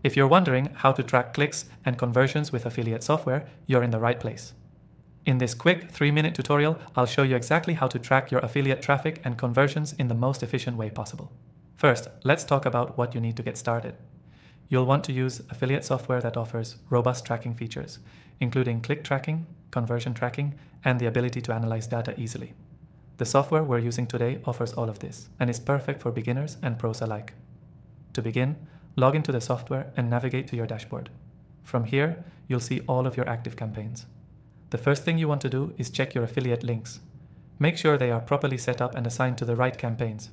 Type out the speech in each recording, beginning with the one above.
If you're wondering how to track clicks and conversions with affiliate software, you're in the right place. In this quick 3-minute tutorial, I'll show you exactly how to track your affiliate traffic and conversions in the most efficient way possible. First, let's talk about what you need to get started. You'll want to use affiliate software that offers robust tracking features, including click tracking, conversion tracking, and the ability to analyze data easily. The software we're using today offers all of this and is perfect for beginners and pros alike. To begin, log into the software and navigate to your dashboard. From here, you'll see all of your active campaigns. The first thing you want to do is check your affiliate links. Make sure they are properly set up and assigned to the right campaigns.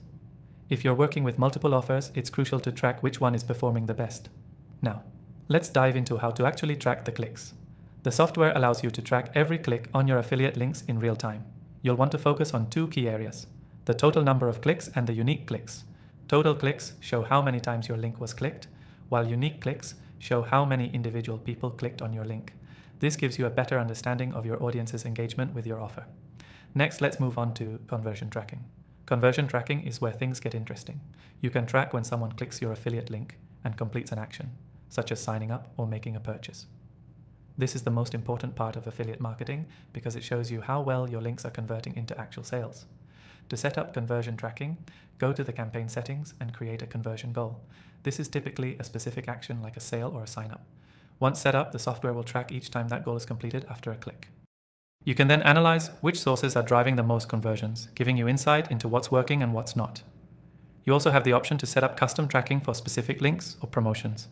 If you're working with multiple offers, it's crucial to track which one is performing the best. Now, let's dive into how to actually track the clicks. The software allows you to track every click on your affiliate links in real time. You'll want to focus on two key areas: the total number of clicks and the unique clicks. Total clicks show how many times your link was clicked, while unique clicks show how many individual people clicked on your link. This gives you a better understanding of your audience's engagement with your offer. Next, let's move on to conversion tracking. Conversion tracking is where things get interesting. You can track when someone clicks your affiliate link and completes an action, such as signing up or making a purchase. This is the most important part of affiliate marketing because it shows you how well your links are converting into actual sales. To set up conversion tracking, go to the campaign settings and create a conversion goal. This is typically a specific action like a sale or a sign up. Once set up, the software will track each time that goal is completed after a click. You can then analyze which sources are driving the most conversions, giving you insight into what's working and what's not. You also have the option to set up custom tracking for specific links or promotions.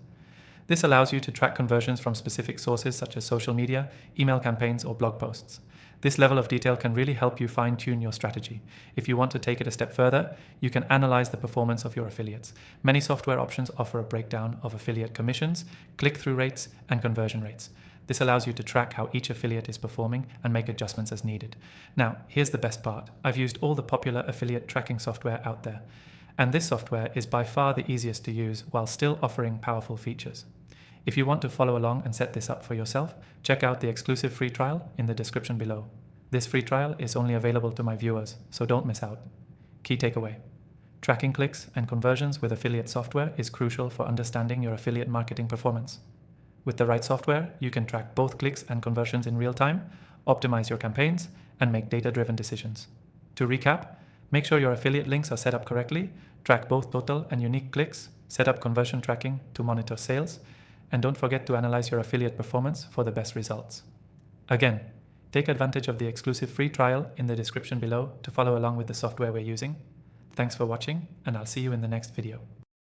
This allows you to track conversions from specific sources such as social media, email campaigns, or blog posts. This level of detail can really help you fine-tune your strategy. If you want to take it a step further, you can analyze the performance of your affiliates. Many software options offer a breakdown of affiliate commissions, click-through rates, and conversion rates. This allows you to track how each affiliate is performing and make adjustments as needed. Now, here's the best part. I've used all the popular affiliate tracking software out there, and this software is by far the easiest to use while still offering powerful features. If you want to follow along and set this up for yourself, check out the exclusive free trial in the description below. This free trial is only available to my viewers, so don't miss out. Key takeaway: tracking clicks and conversions with affiliate software is crucial for understanding your affiliate marketing performance. With the right software, you can track both clicks and conversions in real time, optimize your campaigns, and make data-driven decisions. To recap, make sure your affiliate links are set up correctly, track both total and unique clicks, set up conversion tracking to monitor sales, and don't forget to analyze your affiliate performance for the best results. Again, take advantage of the exclusive free trial in the description below to follow along with the software we're using. Thanks for watching, and I'll see you in the next video.